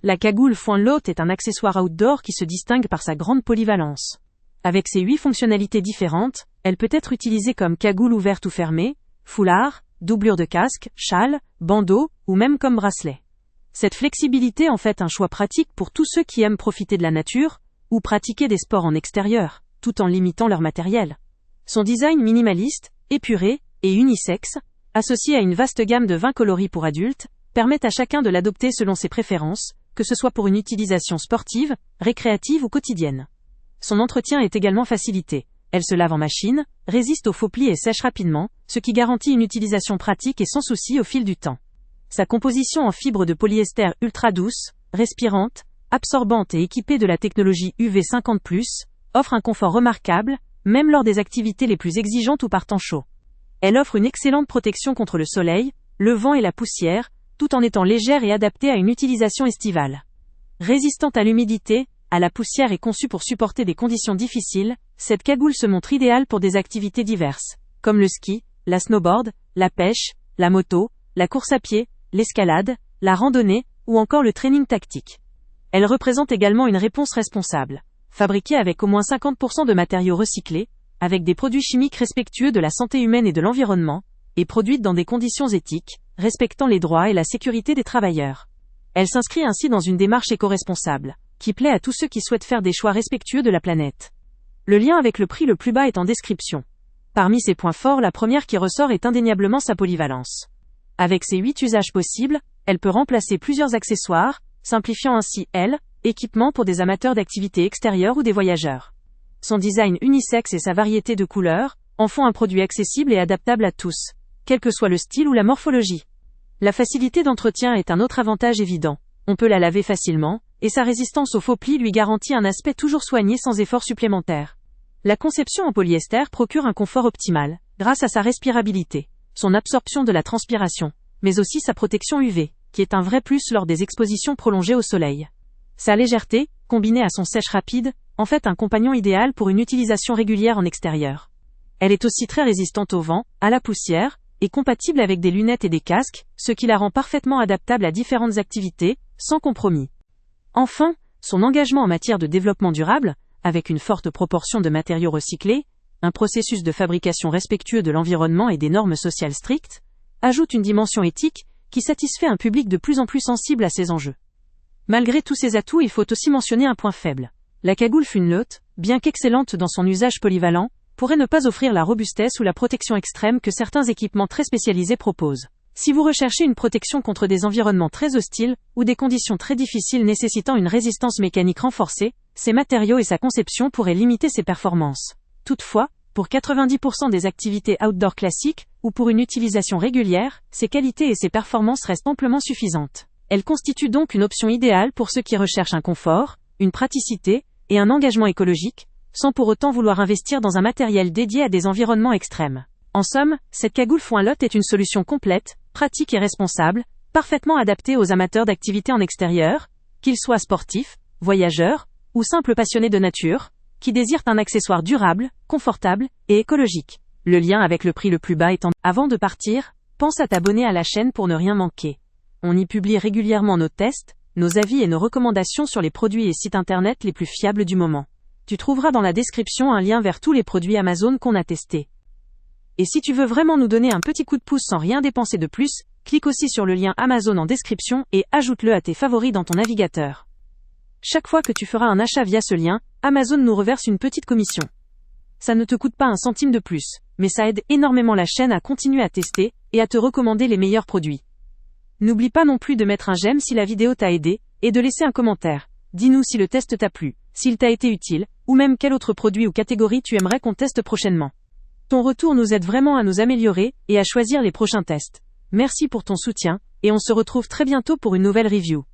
La cagoule foin lot est un accessoire outdoor qui se distingue par sa grande polyvalence. Avec ses 8 fonctionnalités différentes, elle peut être utilisée comme cagoule ouverte ou fermée, foulard, doublure de casque, châle, bandeau, ou même comme bracelet. Cette flexibilité en fait un choix pratique pour tous ceux qui aiment profiter de la nature, ou pratiquer des sports en extérieur, tout en limitant leur matériel. Son design minimaliste, épuré, et unisexe, associé à une vaste gamme de 20 coloris pour adultes, permet à chacun de l'adopter selon ses préférences, que ce soit pour une utilisation sportive, récréative ou quotidienne. Son entretien est également facilité. Elle se lave en machine, résiste aux faux plis et sèche rapidement, ce qui garantit une utilisation pratique et sans souci au fil du temps. Sa composition en fibre de polyester ultra douce, respirante, absorbante et équipée de la technologie UV 50+, offre un confort remarquable, même lors des activités les plus exigeantes ou par temps chaud. Elle offre une excellente protection contre le soleil, le vent et la poussière, tout en étant légère et adaptée à une utilisation estivale. Résistante à l'humidité, à la poussière et conçue pour supporter des conditions difficiles, cette cagoule se montre idéale pour des activités diverses, comme le ski, la snowboard, la pêche, la moto, la course à pied, l'escalade, la randonnée, ou encore le training tactique. Elle représente également une réponse responsable, fabriquée avec au moins 50% de matériaux recyclés, avec des produits chimiques respectueux de la santé humaine et de l'environnement, et produite dans des conditions éthiques, respectant les droits et la sécurité des travailleurs. Elle s'inscrit ainsi dans une démarche éco-responsable, qui plaît à tous ceux qui souhaitent faire des choix respectueux de la planète. Le lien avec le prix le plus bas est en description. Parmi ses points forts, la première qui ressort est indéniablement sa polyvalence. Avec ses 8 usages possibles, elle peut remplacer plusieurs accessoires, simplifiant ainsi équipement pour des amateurs d'activités extérieures ou des voyageurs. Son design unisexe et sa variété de couleurs en font un produit accessible et adaptable à tous, quel que soit le style ou la morphologie. La facilité d'entretien est un autre avantage évident. On peut la laver facilement, et sa résistance aux faux plis lui garantit un aspect toujours soigné sans effort supplémentaire. La conception en polyester procure un confort optimal, grâce à sa respirabilité, son absorption de la transpiration, mais aussi sa protection UV, qui est un vrai plus lors des expositions prolongées au soleil. Sa légèreté, combinée à son sèche rapide, en fait un compagnon idéal pour une utilisation régulière en extérieur. Elle est aussi très résistante au vent, à la poussière, et compatible avec des lunettes et des casques, ce qui la rend parfaitement adaptable à différentes activités, sans compromis. Enfin, son engagement en matière de développement durable, avec une forte proportion de matériaux recyclés, un processus de fabrication respectueux de l'environnement et des normes sociales strictes, ajoute une dimension éthique qui satisfait un public de plus en plus sensible à ces enjeux. Malgré tous ces atouts, il faut aussi mentionner un point faible. La cagoule Funloat, bien qu'excellente dans son usage polyvalent, pourrait ne pas offrir la robustesse ou la protection extrême que certains équipements très spécialisés proposent. Si vous recherchez une protection contre des environnements très hostiles ou des conditions très difficiles nécessitant une résistance mécanique renforcée, ces matériaux et sa conception pourraient limiter ses performances. Toutefois, pour 90% des activités outdoor classiques, ou pour une utilisation régulière, ses qualités et ses performances restent amplement suffisantes. Elle constitue donc une option idéale pour ceux qui recherchent un confort, une praticité, et un engagement écologique, sans pour autant vouloir investir dans un matériel dédié à des environnements extrêmes. En somme, cette cagoule Funloat est une solution complète, pratique et responsable, parfaitement adaptée aux amateurs d'activités en extérieur, qu'ils soient sportifs, voyageurs, ou simples passionnés de nature, qui désirent un accessoire durable, confortable et écologique. Le lien avec le prix le plus bas étant... Avant de partir, pense à t'abonner à la chaîne pour ne rien manquer. On y publie régulièrement nos tests, nos avis et nos recommandations sur les produits et sites internet les plus fiables du moment. Tu trouveras dans la description un lien vers tous les produits Amazon qu'on a testés. Et si tu veux vraiment nous donner un petit coup de pouce sans rien dépenser de plus, clique aussi sur le lien Amazon en description et ajoute-le à tes favoris dans ton navigateur. Chaque fois que tu feras un achat via ce lien, Amazon nous reverse une petite commission. Ça ne te coûte pas un centime de plus, mais ça aide énormément la chaîne à continuer à tester et à te recommander les meilleurs produits. N'oublie pas non plus de mettre un j'aime si la vidéo t'a aidé, et de laisser un commentaire. Dis-nous si le test t'a plu, s'il t'a été utile, ou même quel autre produit ou catégorie tu aimerais qu'on teste prochainement. Ton retour nous aide vraiment à nous améliorer et à choisir les prochains tests. Merci pour ton soutien, et on se retrouve très bientôt pour une nouvelle review.